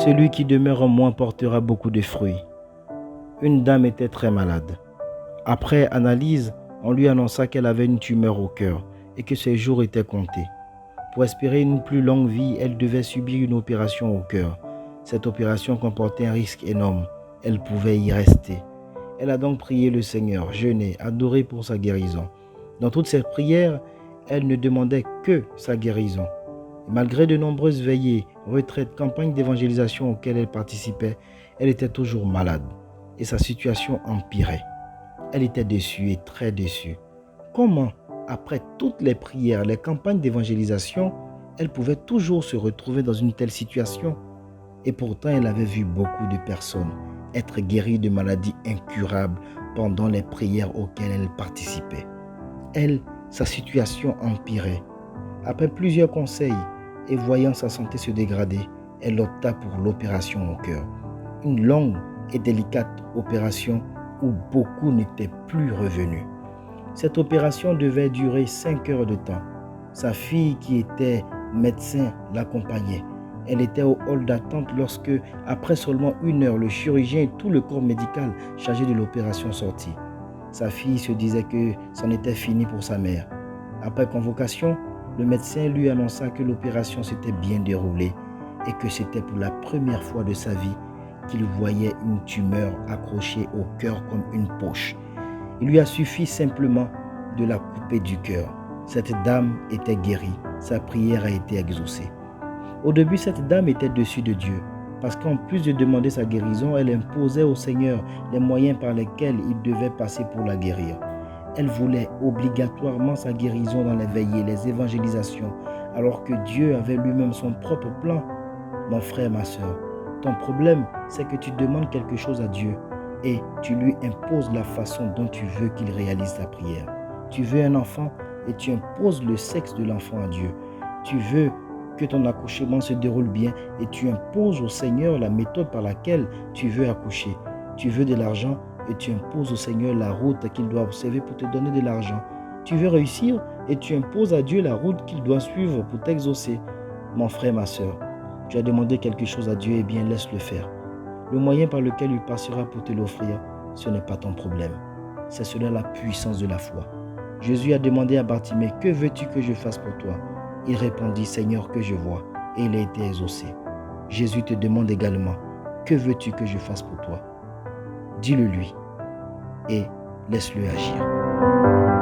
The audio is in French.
Celui qui demeure en moi portera beaucoup de fruits. Une dame était très malade. Après analyse, on lui annonça qu'elle avait une tumeur au cœur et que ses jours étaient comptés. Pour espérer une plus longue vie, elle devait subir une opération au cœur. Cette opération comportait un risque énorme. Elle pouvait y rester. Elle a donc prié le Seigneur, jeûné, adoré pour sa guérison. Dans toutes ses prières, elle ne demandait que sa guérison. Malgré de nombreuses veillées, retraites, campagnes d'évangélisation auxquelles elle participait, elle était toujours malade et sa situation empirait. Elle était déçue et très déçue. Comment, après toutes les prières, les campagnes d'évangélisation, elle pouvait toujours se retrouver dans une telle situation? Et pourtant, elle avait vu beaucoup de personnes être guéries de maladies incurables pendant les prières auxquelles elle participait. Elle, sa situation empirait. Après plusieurs conseils et voyant sa santé se dégrader, elle opta pour l'opération au cœur. Une longue et délicate opération où beaucoup n'étaient plus revenus. Cette opération devait durer 5 heures de temps. Sa fille, qui était médecin, l'accompagnait. Elle était au hall d'attente lorsque, après seulement 1 heure, le chirurgien et tout le corps médical chargé de l'opération sortit. Sa fille se disait que c'en était fini pour sa mère. Après convocation, le médecin lui annonça que l'opération s'était bien déroulée et que c'était pour la première fois de sa vie qu'il voyait une tumeur accrochée au cœur comme une poche. Il lui a suffi simplement de la couper du cœur. Cette dame était guérie. Sa prière a été exaucée. Au début, cette dame était déçue de Dieu parce qu'en plus de demander sa guérison, elle imposait au Seigneur les moyens par lesquels il devait passer pour la guérir. Elle voulait obligatoirement sa guérison dans les veillées, les évangélisations, alors que Dieu avait lui-même son propre plan. Mon frère, ma soeur, ton problème, c'est que tu demandes quelque chose à Dieu et tu lui imposes la façon dont tu veux qu'il réalise ta prière. Tu veux un enfant et tu imposes le sexe de l'enfant à Dieu. Tu veux que ton accouchement se déroule bien et tu imposes au Seigneur la méthode par laquelle tu veux accoucher. Tu veux de l'argent et tu imposes au Seigneur la route qu'il doit observer pour te donner de l'argent. Tu veux réussir et tu imposes à Dieu la route qu'il doit suivre pour t'exaucer. Mon frère, ma soeur, tu as demandé quelque chose à Dieu, et bien laisse-le faire. Le moyen par lequel il passera pour te l'offrir, ce n'est pas ton problème. C'est cela la puissance de la foi. Jésus a demandé à Bartimée, « Que veux-tu que je fasse pour toi ?» Il répondit, « Seigneur, que je vois. » Et il a été exaucé. Jésus te demande également, « Que veux-tu que je fasse pour toi ?» Dis-le lui et laisse-le agir.